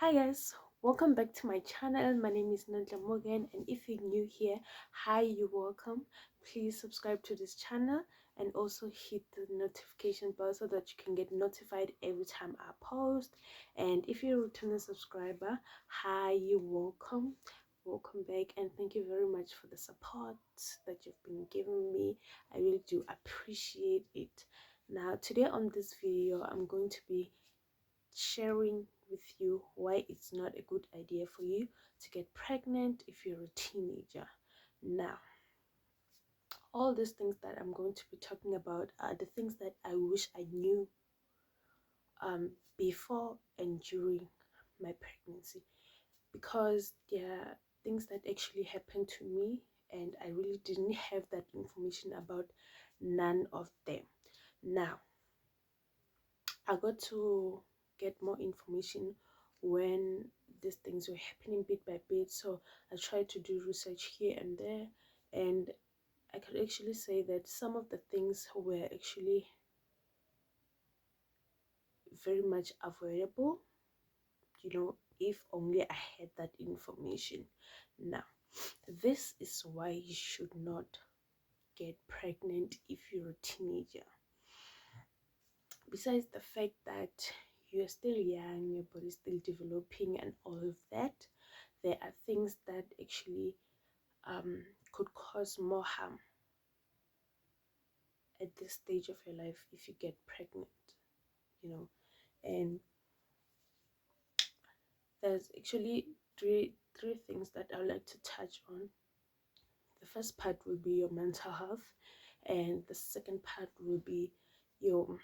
Hi guys, welcome back to my channel. My name is Nandla Morgan, and if you're new here, hi, you're welcome. Please subscribe to this channel and also hit the notification bell so that you can get notified every time I post. And if you're a returning subscriber, hi, you're welcome. Welcome back, and thank you very much for the support that you've been giving me. I really do appreciate it. Now today on this video, I'm going to be sharing with you why it's not a good idea for you to get pregnant if you're a teenager. Now, all these things that I'm going to be talking about are the things that I wish I knew before and during my pregnancy, because there are things that actually happened to me and I really didn't have that information about none of them. Now, I got to get more information when these things were happening bit by bit. So I tried to do research here and there, and I could actually say that some of the things were actually very much avoidable, if only I had that information. Now, this is why you should not get pregnant if you're a teenager. Besides the fact that you're still young, your body's still developing and all of that, there are things that actually could cause more harm at this stage of your life if you get pregnant, you know. And there's actually three things that I would like to touch on. The first part will be your mental health, and the second part will be your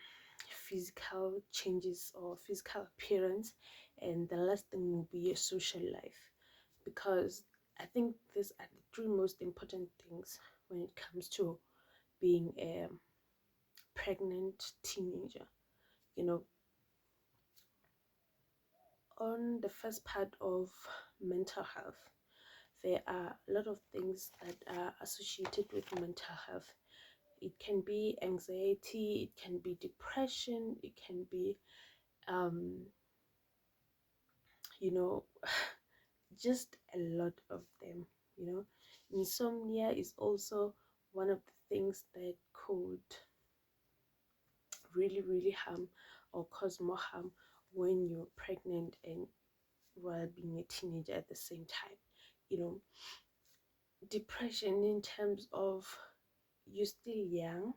physical changes or physical appearance, and the last thing will be your social life, because I think these are the three most important things when it comes to being a pregnant teenager. you know on the first part of mental health, there are a lot of things that are associated with mental health. It can be anxiety, it can be depression, it can be um you know just a lot of them. Insomnia is also one of the things that could really harm or cause more harm when you're pregnant and while being a teenager at the same time. you know Depression, in terms of you're still young,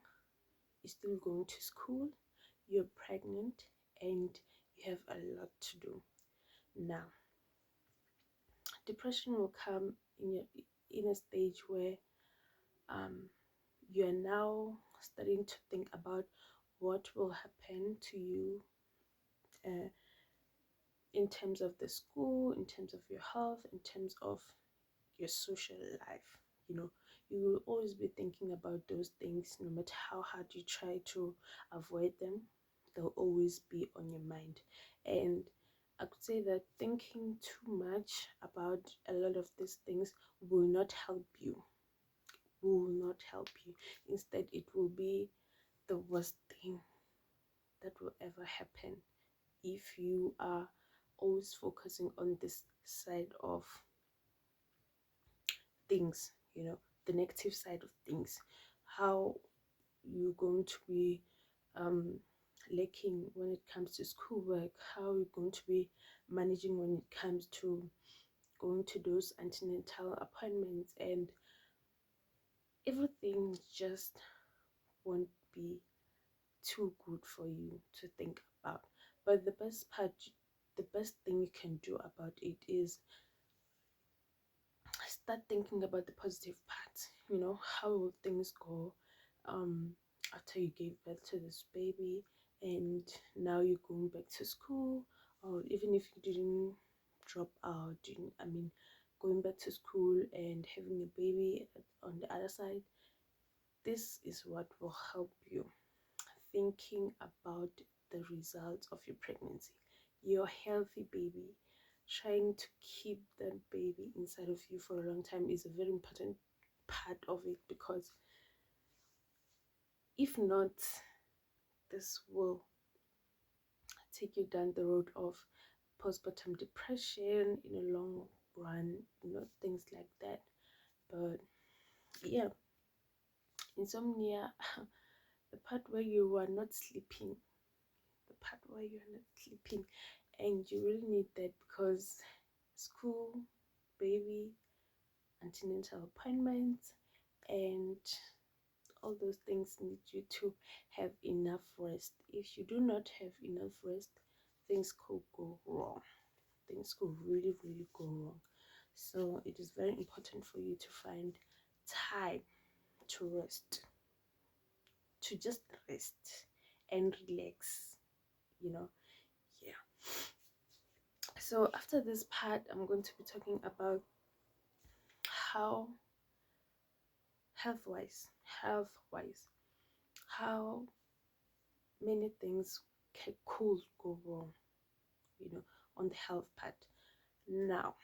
you're still going to school, you're pregnant, and you have a lot to do. Now, depression will come in a stage where um, you are now starting to think about what will happen to you uh, in terms of the school, in terms of your health, in terms of your social life. You will always be thinking about those things. No matter how hard you try to avoid them, they'll always be on your mind. And I could say that thinking too much about a lot of these things will not help you. Instead, it will be the worst thing that will ever happen if you are always focusing on this side of things, the negative side of things. How you're going to be lacking when it comes to schoolwork, how you're going to be managing when it comes to going to those antenatal appointments, and everything just won't be too good for you to think about. But the best thing you can do about it is start thinking about the positive parts. How will things go um after you gave birth to this baby, and now you're going back to school, or even if you didn't drop out, going back to school and having a baby on the other side. This is what will help you thinking about the results of your pregnancy. Your healthy baby, trying to keep that baby inside of you for a long time is a very important part of it, because if not, this will take you down the road of postpartum depression in a long run, things like that. But yeah, insomnia, the part where you are not sleeping, the part where you are not sleeping, and you really need that because school, baby, antenatal appointments, and all those things need you to have enough rest. If you do not have enough rest, things could go wrong. Things could really, really go wrong. So it is very important for you to find time to rest, to just rest and relax, you know. Yeah. So after this part, I'm going to be talking about how health wise, how many things could go wrong, on the health part. Now,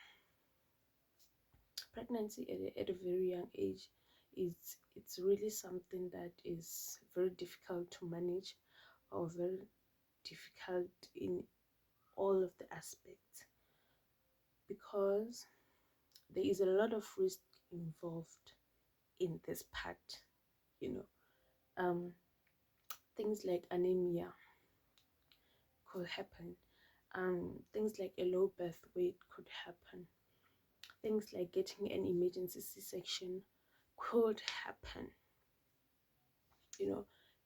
pregnancy at a very young age it's really something that is very difficult to manage, or very difficult in all of the aspects, because there is a lot of risk involved in this part, you know um things like anemia could happen, things like a low birth weight could happen, things like getting an emergency C-section could happen. you know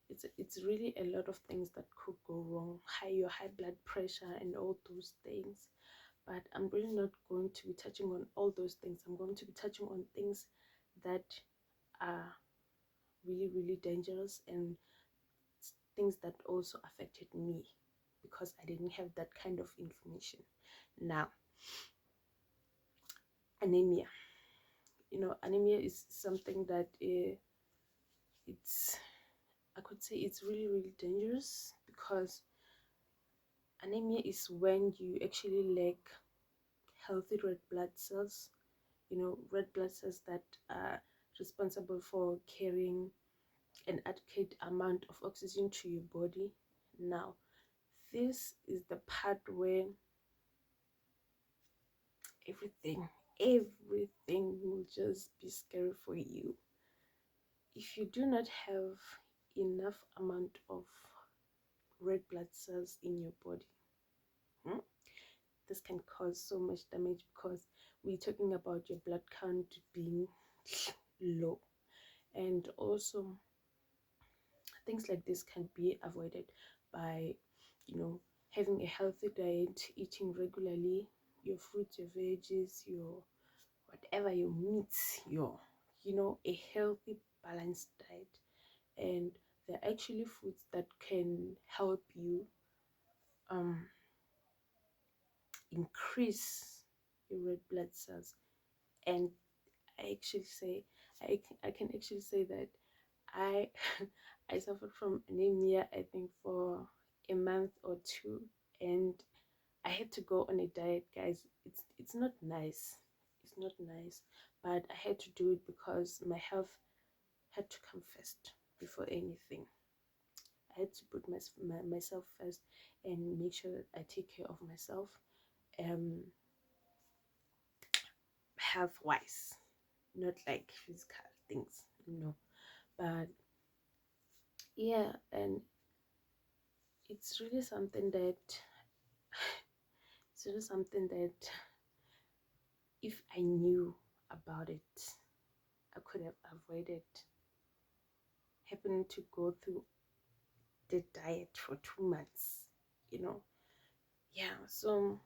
it's really a lot of things that could go wrong, your high blood pressure and all those things. But I'm really not going to be touching on all those things. I'm going to be touching on things that are really, really dangerous, and things that also affected me because I didn't have that kind of information. Now, anemia. Anemia is something that it's I could say it's really, really dangerous, because anemia is when you actually lack healthy red blood cells, red blood cells that are responsible for carrying an adequate amount of oxygen to your body. Now, this is the part where everything will just be scary for you. If you do not have enough amount of red blood cells in your body, this can cause so much damage, because we're talking about your blood count being low. And also, things like this can be avoided by having a healthy diet, eating regularly your fruits, your veggies, your whatever, your meats, your a healthy balanced diet. And there are actually foods that can help you increase your red blood cells. And I can actually say that I I suffered from anemia, I think, for a month or two, and I had to go on a diet, guys. It's not nice. It's not nice, but I had to do it because my health had to come first before anything. I had to put myself first and make sure that I take care of myself, um, health wise, not like physical things, But yeah, and it's really something that it's really something that if I knew about it, I could have avoided having to go through the diet for 2 months, Yeah, so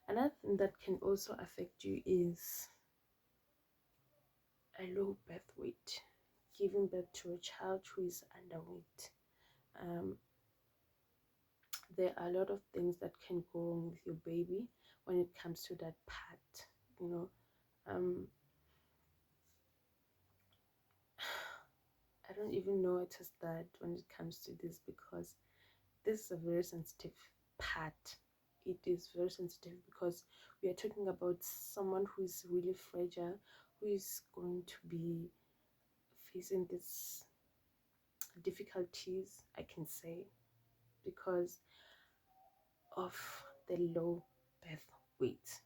another thing that can also affect you is a low birth weight, giving birth to a child who is underweight. Um, there are a lot of things that can go wrong with your baby when it comes to that part, um, I don't even know where to start when it comes to this, because this is a very sensitive part. It is very sensitive because we are talking about someone who is really fragile, who is going to be facing these difficulties, I can say, because of the low birth weight.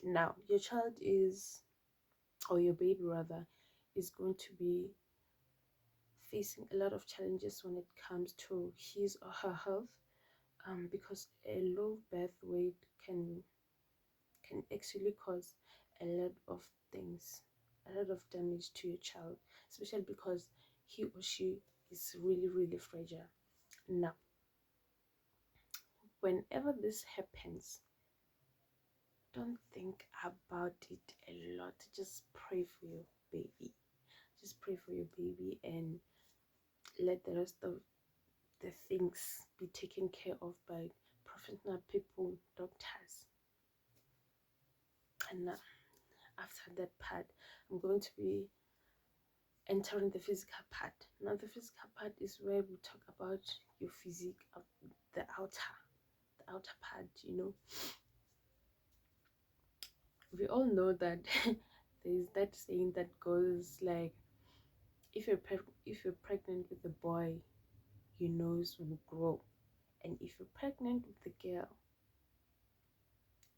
Now your child is, or your baby rather, is going to be facing a lot of challenges when it comes to his or her health, because a low birth weight can actually cause a lot of things, a lot of damage to your child, especially because he or she is really fragile. Now, whenever this happens, don't think about it a lot. Just pray for your baby. Just pray for your baby and let the rest of the things be taken care of by professional people, doctors. And after that part, I'm going to be entering the physical part. Now the physical part is where we talk about your physique, the outer part. We all know that there's that saying that goes like, if you're pregnant with a boy, your nose will grow, and if you're pregnant with a girl,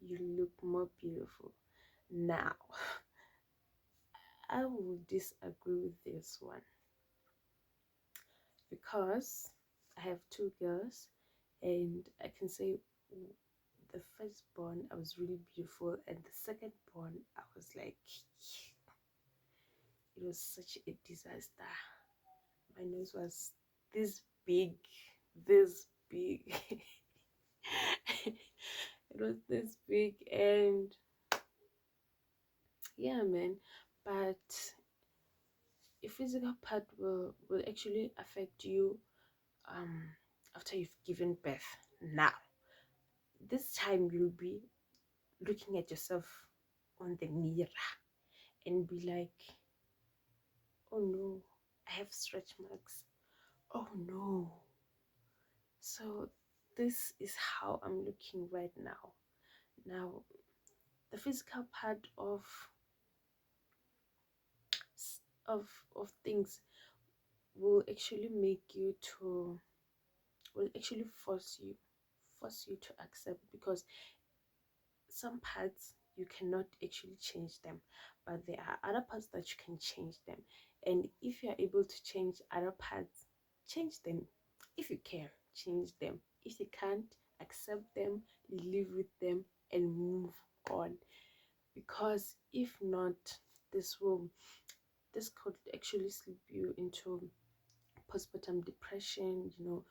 you look more beautiful. Now I will disagree with this one, because I have two girls, and I can say the firstborn I was really beautiful, and the secondborn I was like, it was such a disaster. My nose was this big, this big. It was this big, and yeah, man. But a physical part will actually affect you um after you've given birth. Now this time you'll be looking at yourself on the mirror and be like, oh no, I have stretch marks. Oh no. So this is how I'm looking right now. Now the physical part of things will actually make you to will actually force you to accept, because some parts you cannot actually change them, but there are other parts that you can change them. And if you are able to change other parts, change them. If you can, change them. If you can't, accept them, live with them, and move on. Because if not, this could actually slip you into postpartum depression. You'll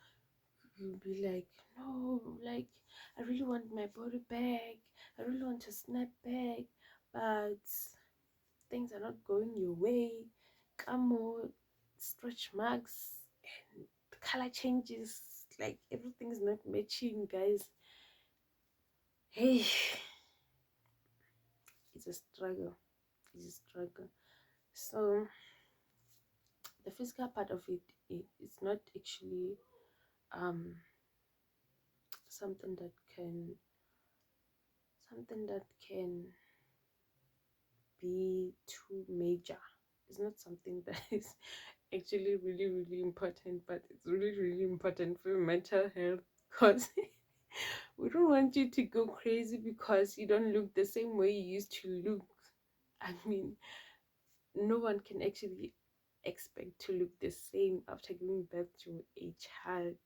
be like, no, like, I really want my body back, I really want to snap back, but things are not going your way. Come on, stretch marks, and the color changes, like everything's not matching, guys. Hey, it's a struggle. So the physical part of it's not actually um something that can be too major. It's not something that is actually really important, but it's really important for your mental health, because we don't want you to go crazy because you don't look the same way you used to look. I mean, no one can actually expect to look the same after giving birth to a child.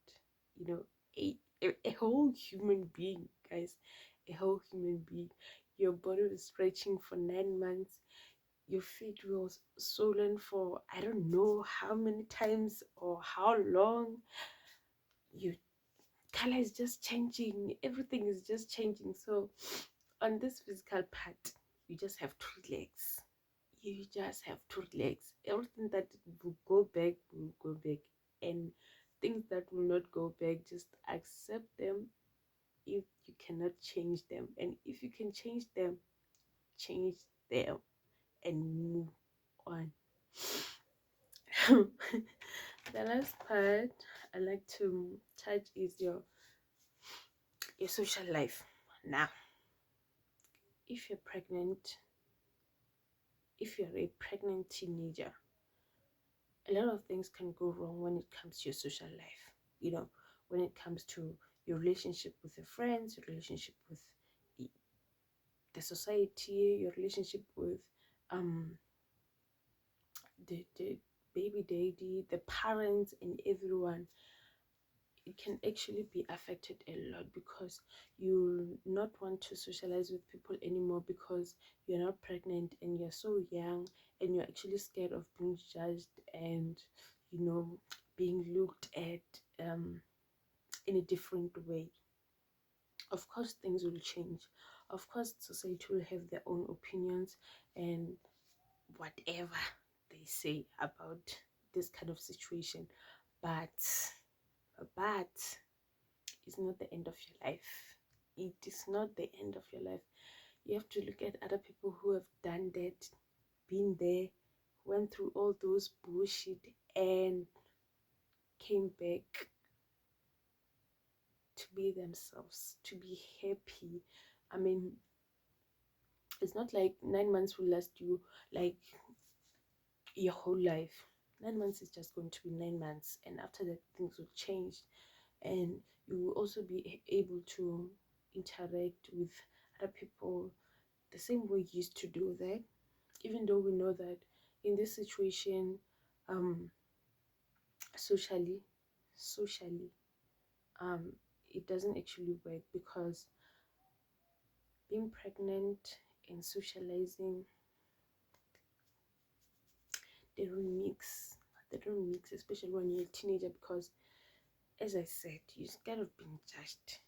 A whole human being, guys. A whole human being. Your body was stretching for 9 months. Your feet was swollen for I don't know how many times or how long. Your color is just changing. Everything is just changing. So on this physical part, you just have to relax. You just have to relax. Everything that will go back, and things that will not go back, just accept them. If you cannot change them, and if you can change them, change them and move on. The last part I like to touch is your social life. Now, if you're pregnant, if you're a pregnant teenager, a lot of things can go wrong when it comes to your social life. When it comes to your relationship with your friends, your relationship with the society, your relationship with um the baby daddy, the parents, and everyone. It can actually be affected a lot because you not want to socialize with people anymore because you're not pregnant and you're so young, and you're actually scared of being judged and, you know, being looked at in a different way. Of course things will change. Of course society will have their own opinions and whatever they say about this kind of situation, but but it's not the end of your life. It is not the end of your life. You have to look at other people who have done that, been there, went through all those bullshit, and came back to be themselves, to be happy. I mean, it's not like 9 months will last you like your whole life. 9 months is just going to be 9 months, and after that things will change, and you will also be able to interact with other people the same way you used to do that. Even though we know that in this situation, um socially socially um it doesn't actually work, because being pregnant and socializing, they don't mix. They don't mix, especially when you're a teenager, because as I said, you're scared of being judged.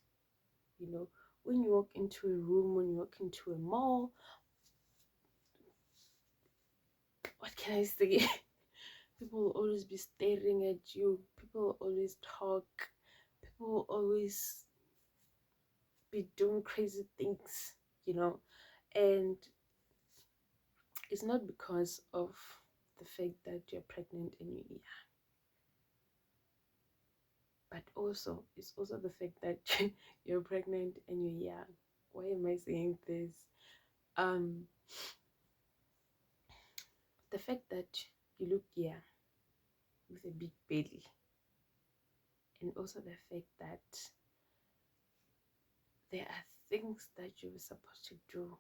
You know, when you walk into a room, when you walk into a mall, what can I say? People will always be staring at you. People will always talk. People will always be doing crazy things, you know. And it's not because of the fact that you're pregnant and you're young, but also it's also the fact that you're pregnant and you're young. Why am I saying this? Um, the fact that you look young with a big belly, and also the fact that there are things that you were supposed to do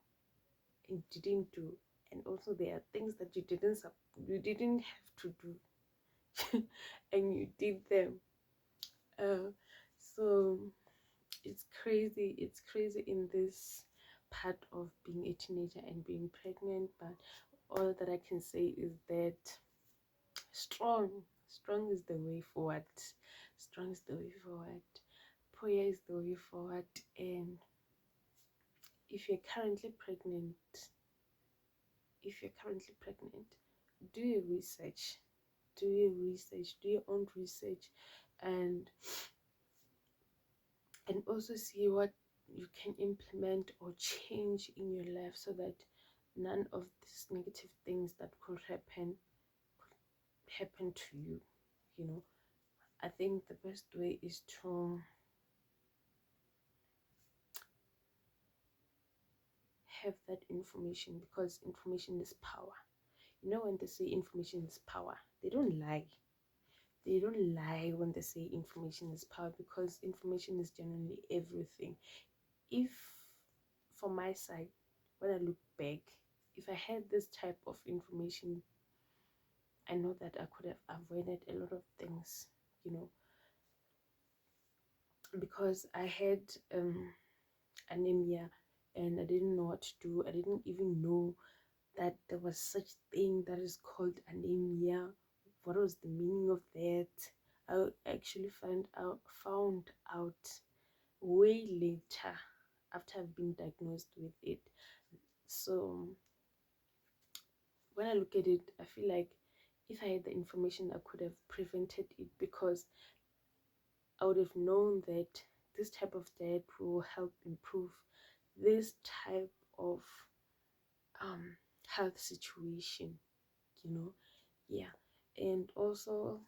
and didn't do, and also there are things that you didn't have to do and you did them. uh, so it's crazy in this part of being a teenager and being pregnant. But all that I can say is that strong strong is the way forward. Strong is the way forward. Prayer is the way forward. And if you're currently pregnant, if you're currently pregnant, do your research. Do your research. Do your own research, and also see what you can implement or change in your life, so that none of these negative things that could happen to you. You know, I think the best way is to have that information, because information is power. You know, when they say information is power, they don't lie. They don't lie when they say information is power, because information is generally everything. If, from my side, when I look back, if I had this type of information, I know that I could have avoided a lot of things, you know, because I had anemia, and I didn't know what to do. I didn't even know that there was such thing that is called anemia. What was the meaning of that? I actually found out way later, after I've been diagnosed with it. So when I look at it, I feel like if I had the information, I could have prevented it, because I would have known that this type of diet will help improve this type of health situation, you know. Yeah. And also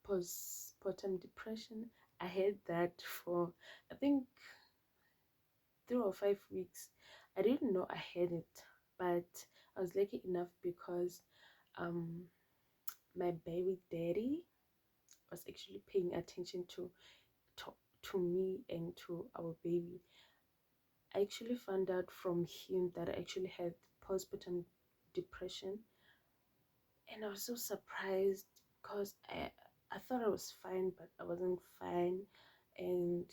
postpartum depression, I had that for, I think, 3 or 5 weeks. I didn't know I had it, but I was lucky enough because my baby daddy was actually paying attention to to me and to our baby. I actually found out from him that I actually had postpartum depression, and I was so surprised because I thought I was fine, but I wasn't fine. And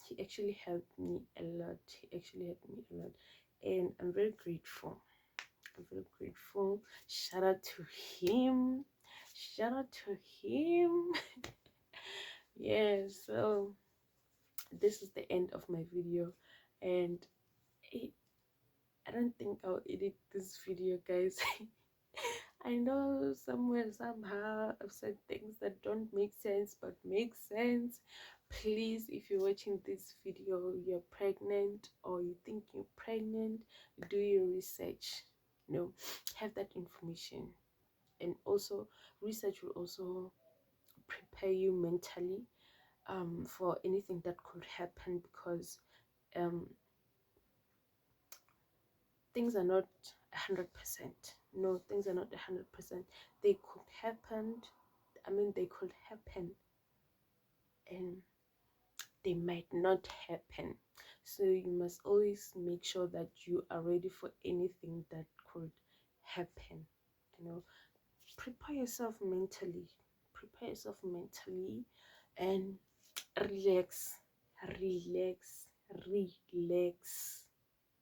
he actually helped me a lot. He actually helped me a lot, and I'm very grateful. I'm very grateful. Shout out to him. Shout out to him. Yeah, so this is the end of my video, and I, I don't think I'll edit this video, guys. I know somewhere, somehow, I've said things that don't make sense but make sense. Please, if you're watching this video, you're pregnant or you think you're pregnant, do your research. You know, have that information. And also, research will also prepare you mentally for anything that could happen, because um, things are not 100%. No, things are not 100%. They could happen. I mean, they could happen, and they might not happen. So you must always make sure that you are ready for anything that could happen. You know, prepare yourself mentally. Prepare yourself mentally, and relax, relax, relax.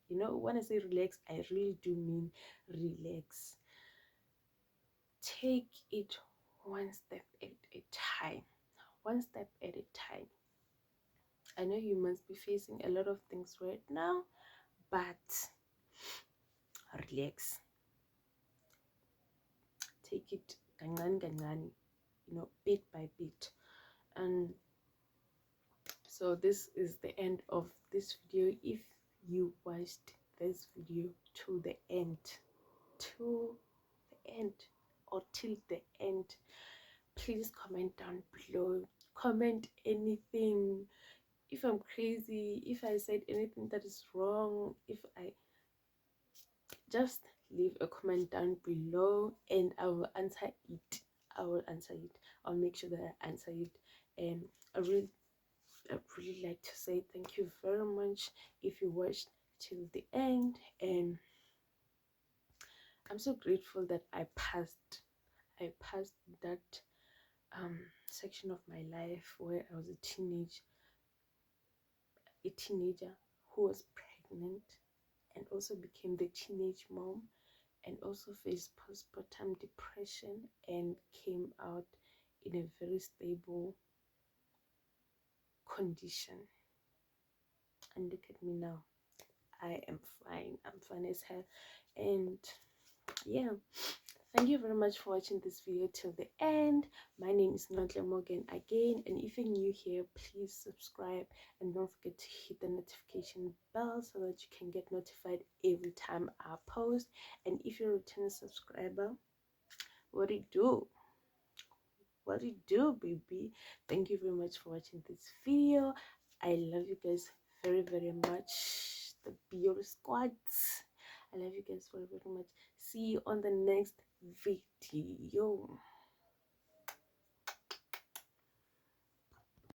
You know, when I say relax, I really do mean relax. Take it one step at a time. One step at a time. I know you must be facing a lot of things right now, but relax. Take it gangan gangan, you know, bit by bit. And so this is the end of this video. If you watched this video to the end, to the end, or till the end, please comment down below. Comment anything. If I'm crazy, if I said anything that is wrong, if I just leave a comment down below and I will answer it. I will answer it. I'll make sure that I answer it. And I really like to say thank you very much if you watched till the end. And I'm so grateful that I passed that section of my life where I was a teenager who was pregnant and also became the teenage mom, and also faced postpartum depression and came out in a very stable condition. And look at me now. I am fine. I'm fine as hell. And yeah, thank you very much for watching this video till the end. My name is Nontle Morgan again, and if you're new here, please subscribe and don't forget to hit the notification bell so that you can get notified every time I post. And if you're a returning subscriber, what do you do? What do you do, baby? Thank you very much for watching this video. I love you guys very, very much. The beauty squads, I love you guys very, very much. See you on the next video.